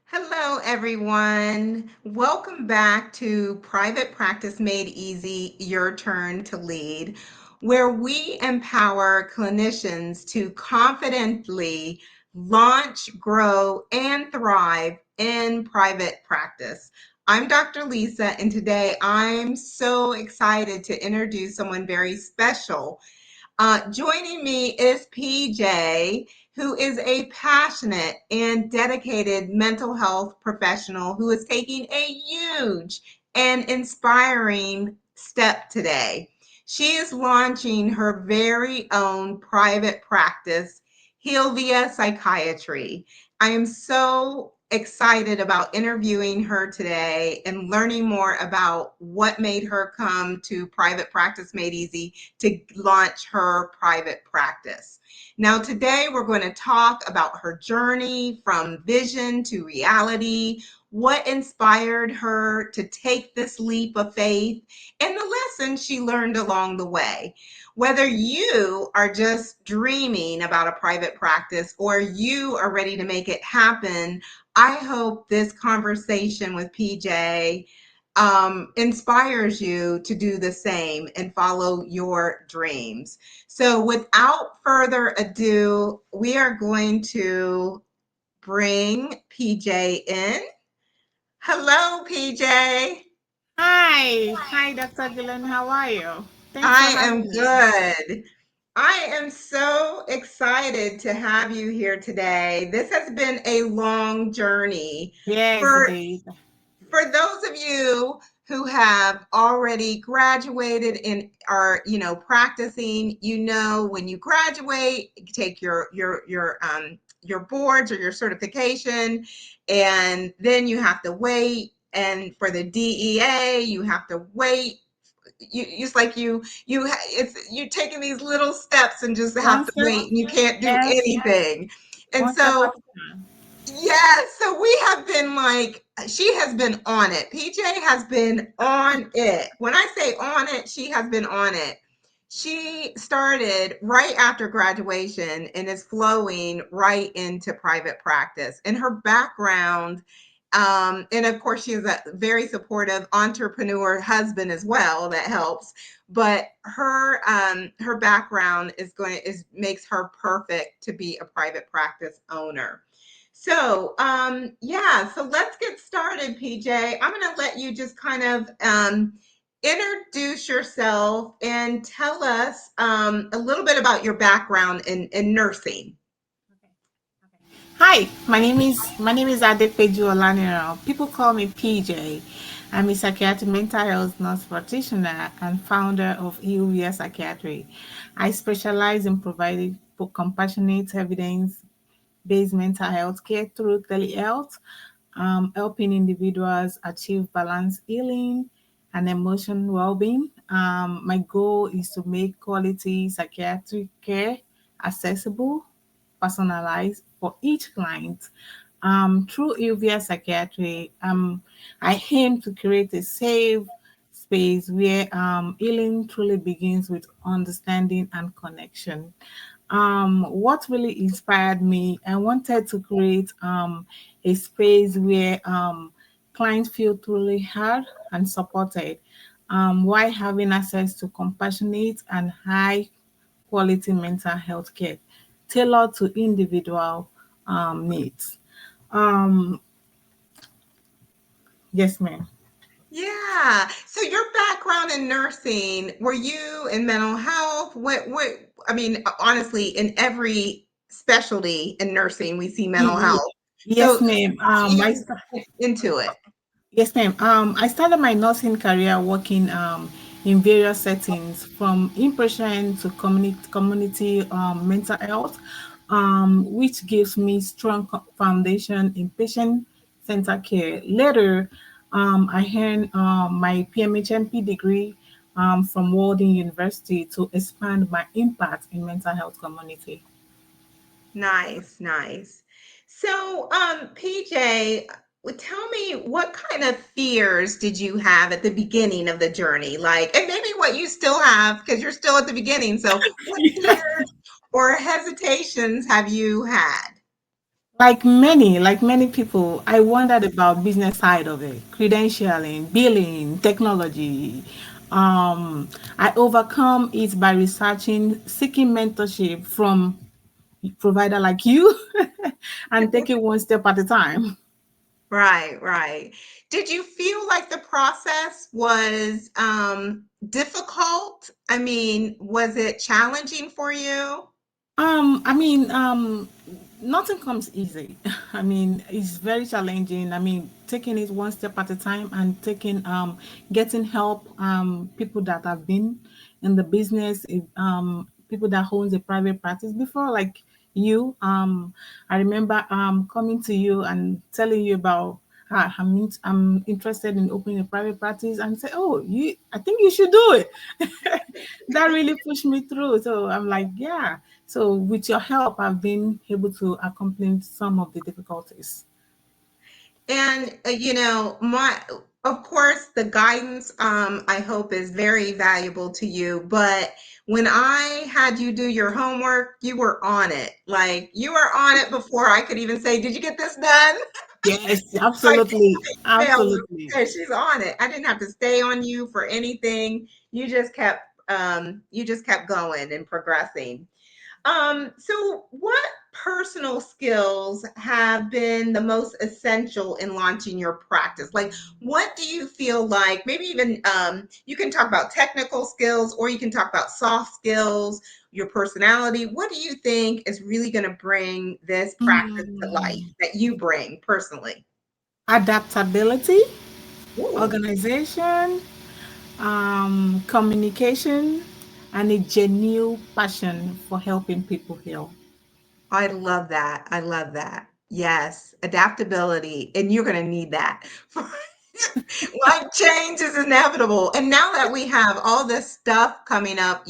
Hello, everyone. Welcome back to Private Practice Made Easy, Your Turn to Lead, where we empower clinicians to confidently launch, grow, and thrive in private practice. I'm Dr. Lisa, and today I'm so excited to introduce someone very special. Joining me is PeeJay, who is a passionate and dedicated mental health professional who is taking a huge and inspiring step today. She is launching her very own private practice, Healvia Psychiatry. I am so excited about interviewing her today and learning more about what made her come to Private Practice Made Easy to launch her private practice. Now, today we're going to talk about her journey from vision to reality, what inspired her to take this leap of faith, and the lessons she learned along the way. Whether you are just dreaming about a private practice or you are ready to make it happen, I hope this conversation with PeeJay inspires you to do the same and follow your dreams. So, without further ado, we are going to bring PeeJay in. Hello, PeeJay. Hi, Dr. Gillen. How are you? Thanks for I am having me. good. I am so excited to have you here today. This has been a long journey. Yes, it For is. for those of you who have already graduated and are practicing, when you graduate, you take your boards or your certification, and then you have to wait, and for the DEA you have to wait. It's like it's you taking these little steps and just have One to step, wait, and you can't do yes, anything. And one step at so a time. yes, so we have been like, she has been on it. PeeJay has been on it. When I say on it, she has been on it. She started right after graduation and is flowing right into private practice. And her background, and of course, she is a very supportive entrepreneur husband as well. That helps. But her background is makes her perfect to be a private practice owner. So let's get started, PeeJay. I'm going to let you just kind of introduce yourself and tell us a little bit about your background in nursing. Okay. Hi, my name is Adepeju Olaniro. People call me PJ. I'm a psychiatric mental health nurse practitioner and founder of Healvia Psychiatry. I specialize in providing compassionate evidence-based mental health care through telehealth, helping individuals achieve balance healing and emotion well-being. My goal is to make quality psychiatric care accessible, personalized for each client. Through Healvia Psychiatry, I aim to create a safe space where healing truly begins with understanding and connection. What really inspired me, I wanted to create a space where clients feel truly heard and supported, while having access to compassionate and high quality mental health care tailored to individual needs. Um, yes, ma'am. Yeah. So your background in nursing, were you in mental health? What I mean, honestly, in every specialty in nursing, we see mental Ye- health. Yes, So ma'am. you into it. Yes, ma'am. I started my nursing career working in various settings, from inpatient to community mental health, which gives me strong foundation in patient-centered care. Later, I earned my PMHNP degree from Walden University to expand my impact in mental health community. Nice, nice. So, PJ, tell me what kind of fears did you have at the beginning of the journey? Like, and maybe what you still have because you're still at the beginning. So, what fears or hesitations have you had? Like many people, I wondered about business side of it, credentialing, billing, technology. Um, I overcome it by researching, seeking mentorship from provider like you, and taking one step at a time. Right, right. Did you feel like the process was difficult? I mean, was it challenging for you? I mean, nothing comes easy. I mean, it's very challenging. I mean, taking it one step at a time and getting help, people that have been in the business, people that owns a private practice before, like you. I remember coming to you and telling you about. I'm interested in opening a private practice and say, oh, I think you should do it. That really pushed me through. So I'm like, yeah. So with your help, I've been able to accomplish some of the difficulties. And my of course the guidance I hope is very valuable to you, but when I had you do your homework, you were on it. Like you were on it before I could even say, "Did you get this done?" Yes, Like, absolutely. "Well, Absolutely. okay, she's on it." I didn't have to stay on you for anything. You just kept going and progressing. So what personal skills have been the most essential in launching your practice? Like, what do you feel like, maybe even you can talk about technical skills or you can talk about soft skills, your personality. What do you think is really going to bring this practice to life Mm. that you bring personally? Adaptability, Ooh. organization, communication, and a genuine passion for helping people heal. I love that. I love that. Yes, adaptability, and you're going to need that. Like change is inevitable. And now that we have all this stuff coming up,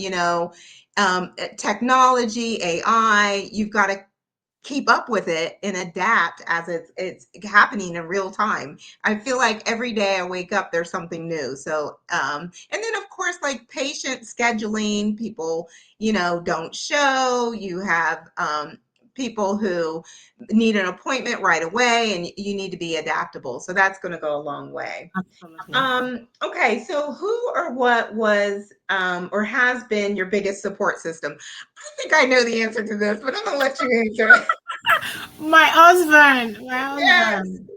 technology, AI, you've got to keep up with it and adapt as it's happening in real time. I feel like every day I wake up, there's something new. So, and then of course, like patient scheduling, people, don't show. You have people who need an appointment right away, and you need to be adaptable. So that's going to go a long way. Absolutely. Okay, so who or what was or has been your biggest support system? I think I know the answer to this, but I'm gonna let you answer it. My Yes. husband,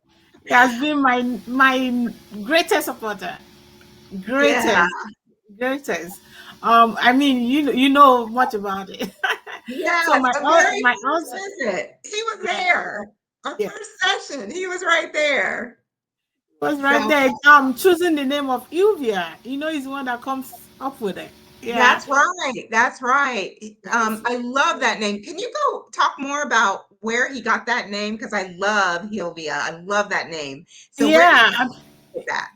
he has been my greatest supporter. Yeah. Greatest, greatest. I mean, you know much about it. So Yes. my A hus- very my first husband, visit. He was yeah, there. Our yeah, first session. He was right there. was right So there. Choosing the name of Healvia. He's the one that comes up with it. Yeah. that's right. That's right. Yes. I love that name. Can you go talk more about where he got that name? Because I love Healvia. I love that name. So where did Yeah. you get that?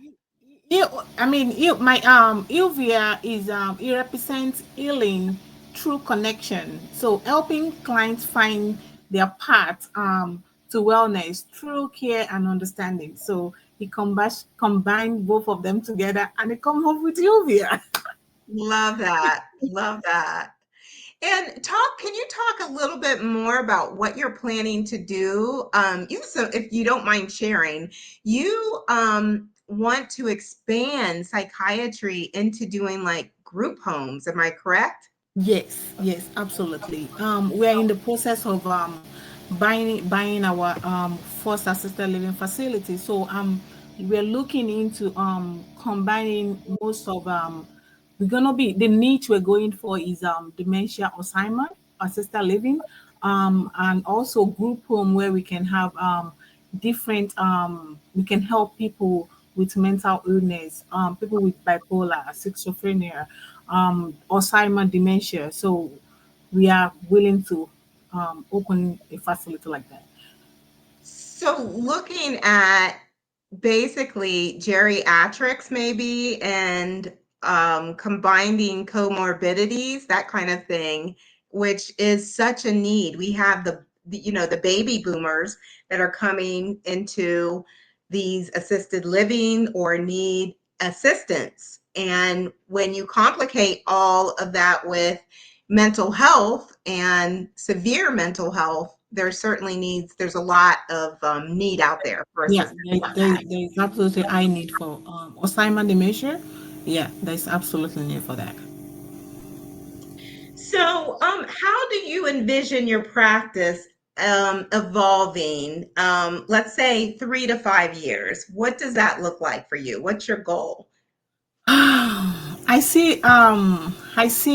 You, I mean, my Healvia is it represents healing through connection. So helping clients find their path to wellness through care and understanding. So he combined both of them together and it come up with Healvia. Love that. Love that. And can you talk a little bit more about what you're planning to do? So if you don't mind sharing, you want to expand psychiatry into doing like group homes. Am I correct? Yes, yes, absolutely. We're in the process of buying our first assisted living facility. So we're looking into combining most of we're gonna be the niche we're going for is dementia Alzheimer assisted living, and also group home where we can have different we can help people with mental illness, people with bipolar, schizophrenia, Alzheimer, dementia. So we are willing to open a facility like that. So looking at basically geriatrics maybe and combining comorbidities, that kind of thing, which is such a need. We have the baby boomers that are coming into these assisted living or need assistance. And when you complicate all of that with mental health and severe mental health, there certainly needs, there's a lot of need out there for Yeah, assistance like that. there is absolutely I need for Alzheimer dementia. Yeah, there's absolutely need for that. So, how do you envision your practice evolving? Let's say 3 to 5 years. What does that look like for you? What's your goal? I see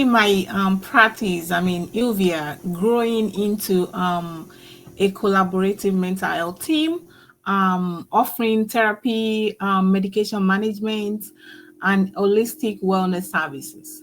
my practice, I mean Ilvia, growing into a collaborative mental health team, offering therapy, medication management, and holistic wellness services.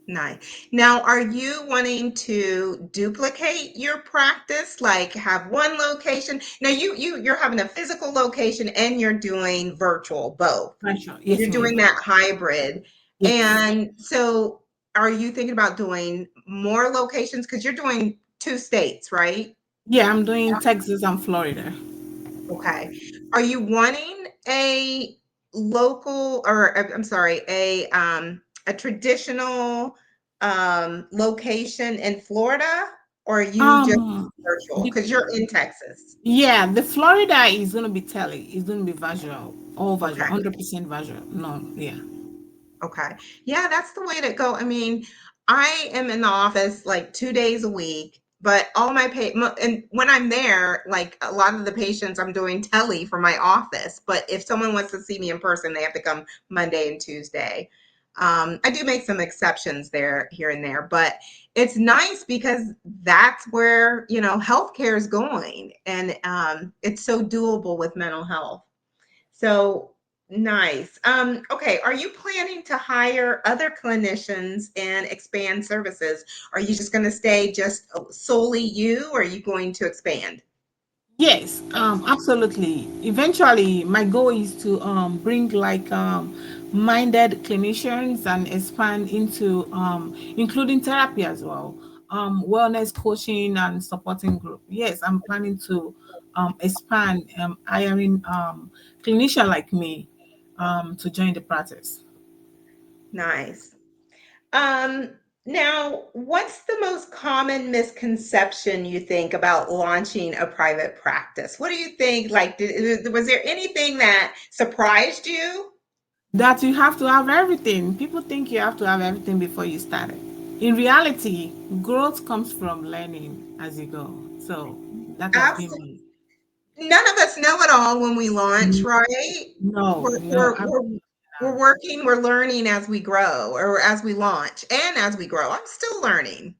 Nice. Now, are you wanting to duplicate your practice, like have one location? Now, you're having a physical location and you're doing virtual, both. Sure. Yes, You're ma'am. doing that hybrid. Yes. And so, are you thinking about doing more locations? Because you're doing 2 states, right? Yeah, I'm doing Texas and Florida. Okay. Are you wanting a local, or I'm sorry, a traditional location in Florida, or are you just Um, virtual? the, Because you're in Texas. yeah, the Florida is gonna be tele. It's gonna be visual, all visual, Okay. 100% visual. No, yeah. Okay. Yeah, that's the way to go. I mean, I am in the office like 2 days a week, but all my and when I'm there, like a lot of the patients, I'm doing tele for my office. But if someone wants to see me in person, they have to come Monday and Tuesday. I do make some exceptions there, here and there, but it's nice because that's where, healthcare is going, and it's so doable with mental health. So nice. Okay, are you planning to hire other clinicians and expand services? Are you just going to stay just solely you, or are you going to expand? Yes, absolutely. Eventually, my goal is to bring like minded clinicians and expand into including therapy as well, wellness coaching and supporting group. Yes, I'm planning to expand hiring clinician like me to join the practice. Nice. Um, Now, what's the most common misconception you think about launching a private practice? What do you think? Like, was there anything that surprised you? That you have to have everything. People think you have to have everything before you start it. In reality, growth comes from learning as you go. So that has been Absolutely. me. None of us know it all when we launch, No, right? no, We're no, we're we're absolutely we're not. working, we're learning as we grow, or as we launch, and as we grow. I'm still learning,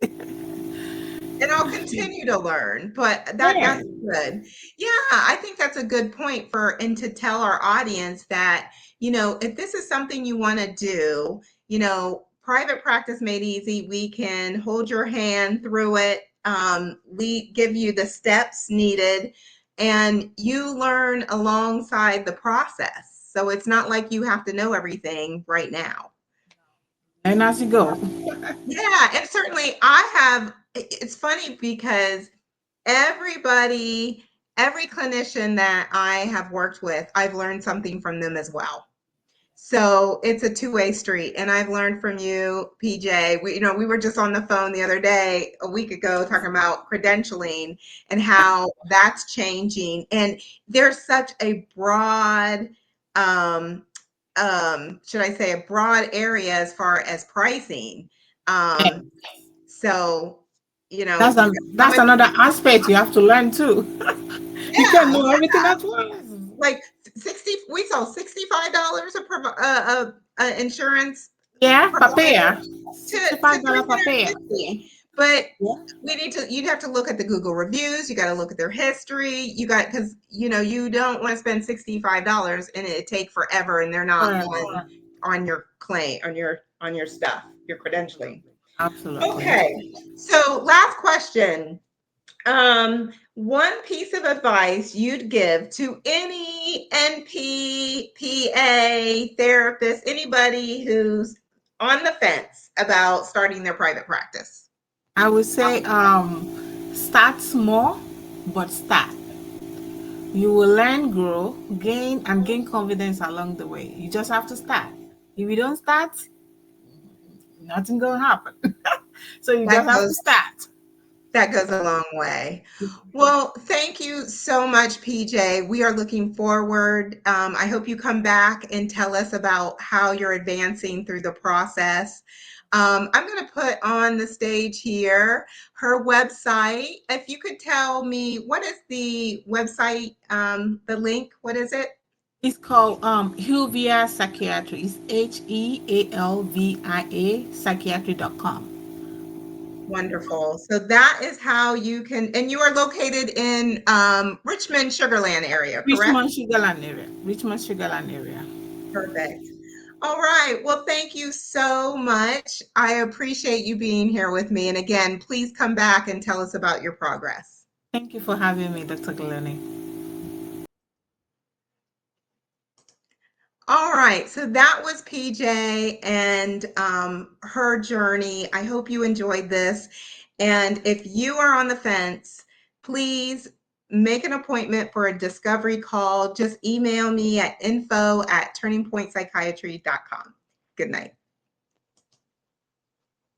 and I'll continue to learn, but that's Yeah. good. Yeah, I think that's a good point, and to tell our audience that, if this is something you want to do, private practice made easy, we can hold your hand through it. We give you the steps needed, and you learn alongside the process. So it's not like you have to know everything right now. And as you go. Yeah, and certainly I have. It's funny because every clinician that I have worked with, I've learned something from them as well. So it's a two-way street. And I've learned from you, PeeJay. We were just on the phone the other day, a week ago, talking about credentialing and how that's changing. And there's such a broad, um, should I say, a broad area as far as pricing. Yeah. Um, so, how That's much? another aspect you have to learn too. You Yeah, can't know everything at once. like 60, we saw $65 a insurance Yeah, provider papaya. to $65 papaya. 350. But Yeah. you'd have to look at the Google reviews, you got to look at their history, because you don't want to spend $65 and it take forever, and they're not Correct. on your claim, on your stuff, your credentialing. Absolutely. Okay, so last question. One piece of advice you'd give to any NP, PA, therapist, anybody who's on the fence about starting their private practice. I would say start small, but start. You will learn, grow, gain confidence along the way. You just have to start. If you don't start, nothing gonna happen. So you That just have to goes start. That goes a long way. Well, thank you so much, PeeJay. We are looking forward. I hope you come back and tell us about how you're advancing through the process. I'm going to put on the stage here her website. If you could tell me, what is the website, the link? What is it? It's called Healvia Psychiatry. It's HEALVIA psychiatry.com. Wonderful. So that is how you can, and you are located in Richmond, Sugarland area, correct? Richmond, Sugarland area. Richmond, Sugarland area. Perfect. All right. Well, thank you so much. I appreciate you being here with me. And again, please come back and tell us about your progress. Thank you for having me, Dr. Galani. All right. So that was PeeJay and her journey. I hope you enjoyed this. And if you are on the fence, please make an appointment for a discovery call. Just email me at info@turningpointpsychiatry.com. Good night.